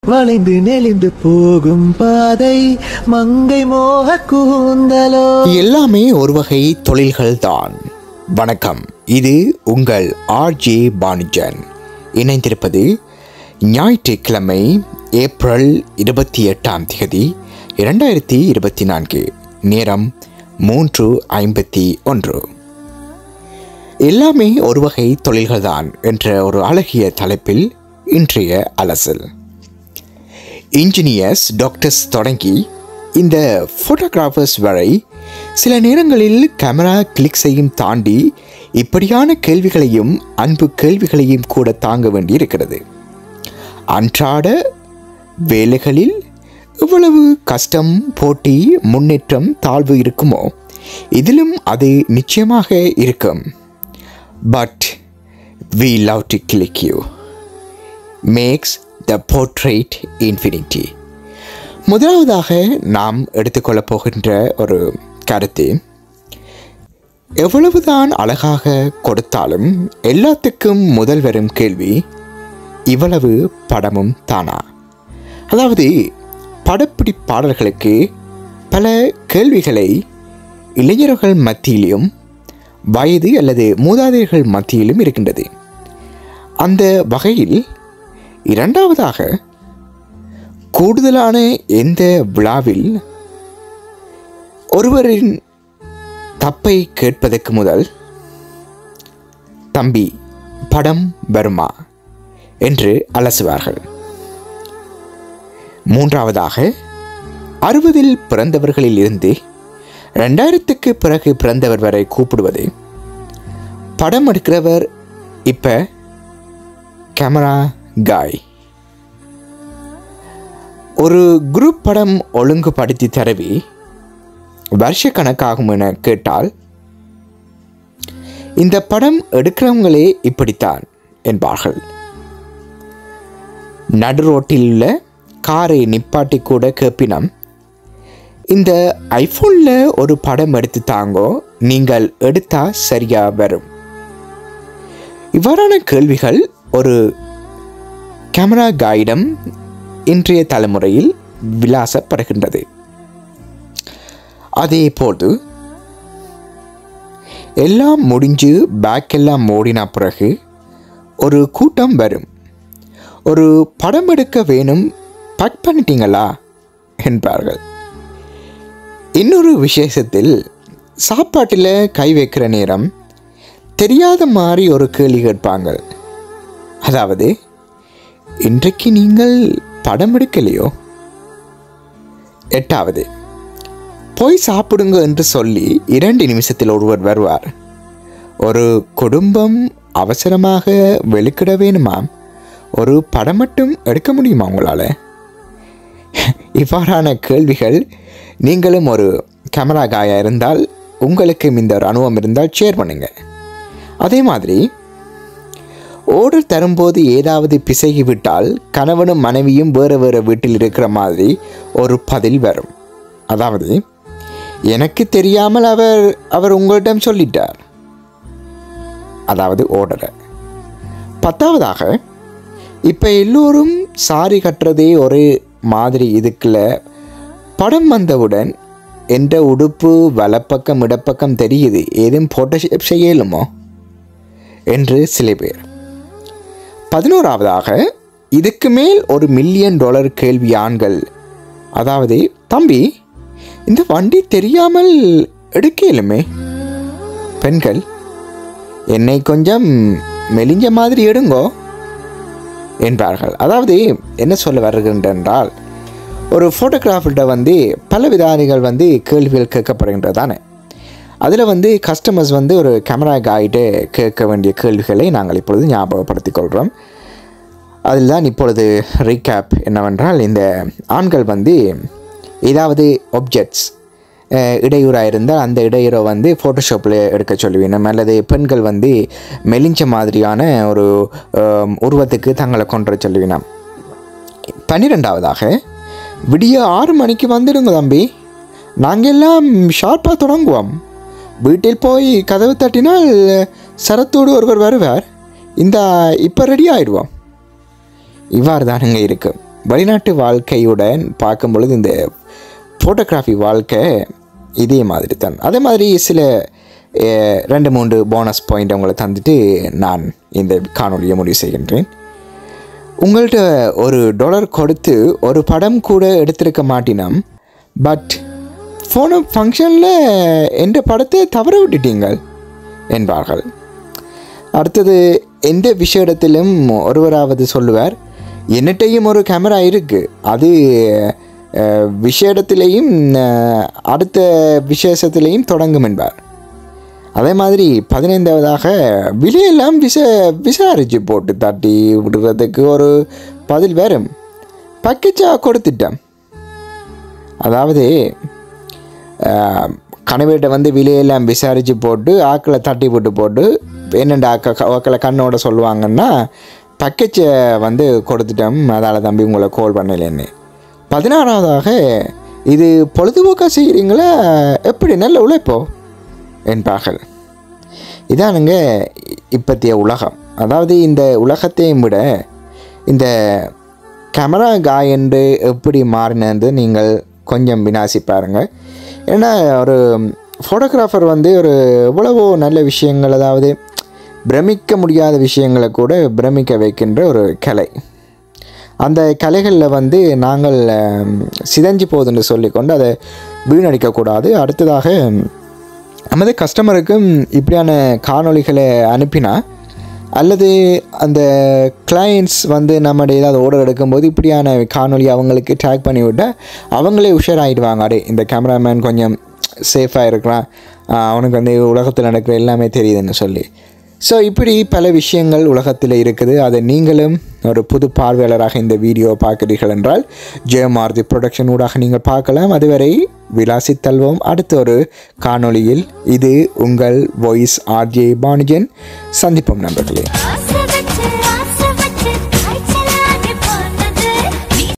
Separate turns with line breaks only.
வளைந்து நெளிந்து போகும் பாதை மங்கை மோக கூந்தலோ.
எல்லாமே ஒரு வகை தொழில்கள் தான். வணக்கம், இது உங்கள் ஆர்ஜே பானுஜன். இணைந்திருப்பது ஞாயிற்றுக்கிழமை ஏப்ரல் 28 2024, நேரம் 3:51. எல்லாமே ஒரு வகை தொழில்கள்தான் என்ற ஒரு அழகிய தலைப்பில் இன்றைய அலசல். இன்ஜினியர்ஸ், டாக்டர்ஸ் தொடங்கி இந்த ஃபோட்டோகிராஃபர்ஸ் வரை சில நேரங்களில் கேமரா கிளிக் செய்யும் தாண்டி இப்படியான கேள்விகளையும் அன்பு கேள்விகளையும் கூட தாங்க வேண்டி இருக்கிறது. அன்றாட வேலைகளில் எவ்வளவு கஷ்டம், போட்டி, முன்னேற்றம், தாழ்வு இருக்குமோ இதிலும் அது நிச்சயமாக இருக்கும். But we love to click you makes the portrait infinity. முதலாவதாக நாம் எடுத்துக்கொள்ளப் போகின்ற ஒரு கருத்து, எவ்வளவுதான் அழகாக கொடுத்தாலும் எல்லாத்துக்கும் முதல் வரும் கேள்வி, இவ்வளவு படமும் தானா? அதாவது படப்பிடிப்பாளர்களுக்கு பல கேள்விகளை இளைஞர்கள் மத்தியிலும் வயது அல்லது மூதாதையர்கள் மத்தியிலும் இருக்கின்றது. அந்த வகையில் இரண்டாவதாக, கூடுதலான எந்த விழாவில் ஒருவரின் தப்பை கேட்பதற்கு முதல் தம்பி படம் வருமா என்று அலசுவார்கள். மூன்றாவதாக, 60 பிறந்தவர்களில் இருந்து 2000க்கு பிறகு பிறந்தவர் வரை கூப்பிடுவது, படம் எடுக்கிறவர் இப்ப கேமரா காய். ஒரு குரூப் படம் ஒழுங்குபடுத்தி தரவி வருஷக்கணக்காகும் என கேட்டால், இந்த படம் எடுக்கிறவங்களே இப்படித்தான் என்பார்கள். நடு ரோட்டில் உள்ள காரை நிப்பாட்டி கூட கேப்பினம், இந்த ஐஃபோனில் ஒரு படம் எடுத்து தாங்கோ, நீங்கள் எடுத்தா சரியா வரும். இவ்வாறான கேள்விகள் ஒரு கேமரா காயிடம் இன்றைய தலைமுறையில் விலாசப்படுகின்றது. அதே போது எல்லாம் முடிஞ்சு பேக்கெல்லாம் ஓடின பிறகு ஒரு கூட்டம் வரும், ஒரு படம் எடுக்க வேணும், பேக் பண்ணிட்டீங்களா என்பார்கள். இன்னொரு விசேஷத்தில் சாப்பாட்டில் கை வைக்கிற நேரம் தெரியாத மாதிரி ஒரு கேள்வி கேட்பாங்க. அதாவது, இன்றைக்கு நீங்கள் படம் எடுக்கலையோ? எட்டாவது, போய் சாப்பிடுங்க என்று சொல்லி 2 நிமிஷத்தில் ஒருவர் வருவார். ஒரு குடும்பம் அவசரமாக வெளிக்கிட வேணுமாம், ஒரு படம் மட்டும் எடுக்க முடியுமா உங்களால்? இவ்வாறான கேள்விகள், நீங்களும் ஒரு கேமரா காயாக இருந்தால், உங்களுக்கும் இந்த ஒரு அனுபவம் இருந்தால் ஷேர் பண்ணுங்கள். அதே மாதிரி ஓர்டர் தரும்போது ஏதாவது பிசகி விட்டால் கணவனும் மனைவியும் வேறு வேறு வீட்டில் இருக்கிற மாதிரி ஒரு பதில் வரும். அதாவது, எனக்கு தெரியாமல் அவர் உங்களிடம் சொல்லிட்டார், அதாவது ஓர்டரை. 10வதாக, இப்போ எல்லோரும் சாரி கட்டுறதே ஒரு மாதிரி இதுக்குள்ள படம் வந்தவுடன் என்ற உடுப்பு வலப்பக்கம் இடப்பக்கம் தெரியுது, ஏதும் போட்டோஷாப் செய்யலுமோ என்று சில பேர். 11வதாக, இதுக்கு மேல் $1 மில்லியன் கேள்வி ஆண்கள். அதாவது, தம்பி இந்த வண்டி தெரியாமல் எடுக்கலுமே. பெண்கள், என்னை கொஞ்சம் மெலிஞ்ச மாதிரி எடுங்கோ என்பார்கள். அதாவது என்ன சொல்ல வருகின்றென்றால், ஒரு ஃபோட்டோகிராஃபர்கிட்ட பல விதானிகள் கேள்விகள் கேட்கப்படுகின்றதானே. அதில் கஸ்டமர்ஸ் ஒரு கேமரா காயிட்டே கேட்க வேண்டிய கேள்விகளை நாங்கள் இப்பொழுது ஞாபகப்படுத்திக் கொள்கிறோம். அதில் தான் இப்பொழுது ரீகேப் என்னவென்றால், இந்த ஆண்கள் ஏதாவது ஆப்ஜெக்ட்ஸ் இடையூறாக இருந்தால் அந்த இடையூறை ஃபோட்டோஷாப்பில் எடுக்க சொல்லுவீங்க. அல்லது பெண்கள் மெலிஞ்ச மாதிரியான ஒரு உருவத்துக்கு தங்களை கொண்டு வர சொல்லுவீங்க. 12வதாக, விடிய 6 மணிக்கு வந்துடுங்க தம்பி, நாங்கள் எல்லாம் ஷார்ப்பாக தொடங்குவோம். வீட்டில் போய் கதவு தட்டினால் சரத்தோடு ஒருவர் வருவார், இந்த இப்போ ரெடி ஆகிடுவோம். இவ்வாறு தானுங்க இருக்குது. வெளிநாட்டு வாழ்க்கையுடன் பார்க்கும் பொழுது இந்த ஃபோட்டோகிராஃபி வாழ்க்கை இதே மாதிரி தான். அதே மாதிரி சில 2-3 போனஸ் பாயிண்ட் உங்களை தந்துட்டு நான் இந்த காணொலியை முடிவு செய்கின்றேன். உங்கள்கிட்ட $1 கொடுத்து ஒரு படம் கூட எடுத்திருக்க மாட்டினோம், பட் ஃபோனு ஃபங்க்ஷனில் எந்த படத்தை தவற விட்டுட்டீங்கள் என்பார்கள். அடுத்தது எந்த விஷயத்திலும் ஒருவராவது சொல்லுவார், என்னட்டையும் ஒரு கேமரா இருக்குது, அது விஷயத்திலையும் அடுத்த விசேஷத்திலையும் தொடங்கும் என்பார். அதே மாதிரி 15வதாக விலையெல்லாம் விசாரித்து போட்டு தட்டி விடுறதுக்கு ஒரு பதில் வரும். பேக்கேஜாக கொடுத்துட்டேன். அதாவது கணவர்கிட்ட விலையெல்லாம் விசாரித்து போட்டு ஆக்களை தட்டி போட்டு என்னென்ன ஆக்களை கண்ணோட சொல்லுவாங்கன்னா, பேக்கேஜை கொடுத்துட்டோம், அதால் தம்பி உங்களை கால் பண்ணலேன்னு. 16வதாக இது பொழுதுபோக்காக செய்கிறீங்களா, எப்படி நல்ல உழைப்போ என்பார்கள். இதானுங்க இப்பத்திய உலகம். அதாவது இந்த உலகத்தையும் விட இந்த கேமரா காய் என்று எப்படி மாறினது நீங்கள் கொஞ்சம் வினாசி பாருங்கள். ஏன்னா ஒரு ஃபோட்டோகிராஃபர் ஒரு எவ்வளவோ நல்ல விஷயங்கள், அதாவது பிரமிக்க முடியாத விஷயங்களை கூட பிரமிக்க வைக்கின்ற ஒரு கலை. அந்த கலைகளில் நாங்கள் சிதைஞ்சு போகுதுன்னு சொல்லிக்கொண்டு அதை வீணடிக்கக்கூடாது. அடுத்ததாக நமது கஸ்டமருக்கும் இப்படியான காணொளிகளை அனுப்பினா, அல்லது அந்த கிளையண்ட்ஸ் நம்முடைய ஏதாவது ஆர்டர் எடுக்கும்போது இப்படியான காணொளி அவங்களுக்கு டேக் பண்ணி விட்டால் அவங்களே உஷாராகிடுவாங்க. அடே இந்த கேமராமேன் கொஞ்சம் சேஃபாக இருக்கிறான், அவனுக்கு உலகத்தில் நடக்கிற எல்லாமே தெரியுதுன்னு சொல்லி. ஸோ இப்படி பல விஷயங்கள் உலகத்தில் இருக்குது. அதை நீங்களும் ஒரு புது பார்வையாளராக இந்த வீடியோ பார்க்குறீர்கள் என்றால் ஜெயமாருதி ப்ரொடக்ஷன் ஊடாக நீங்கள் பார்க்கலாம். அதுவரை விலாசித்தல்வோம் அடுத்த ஒரு காணொளியில். இது உங்கள் வாய்ஸ் RJ பானுஜன். சந்திப்போம் நண்பர்களே.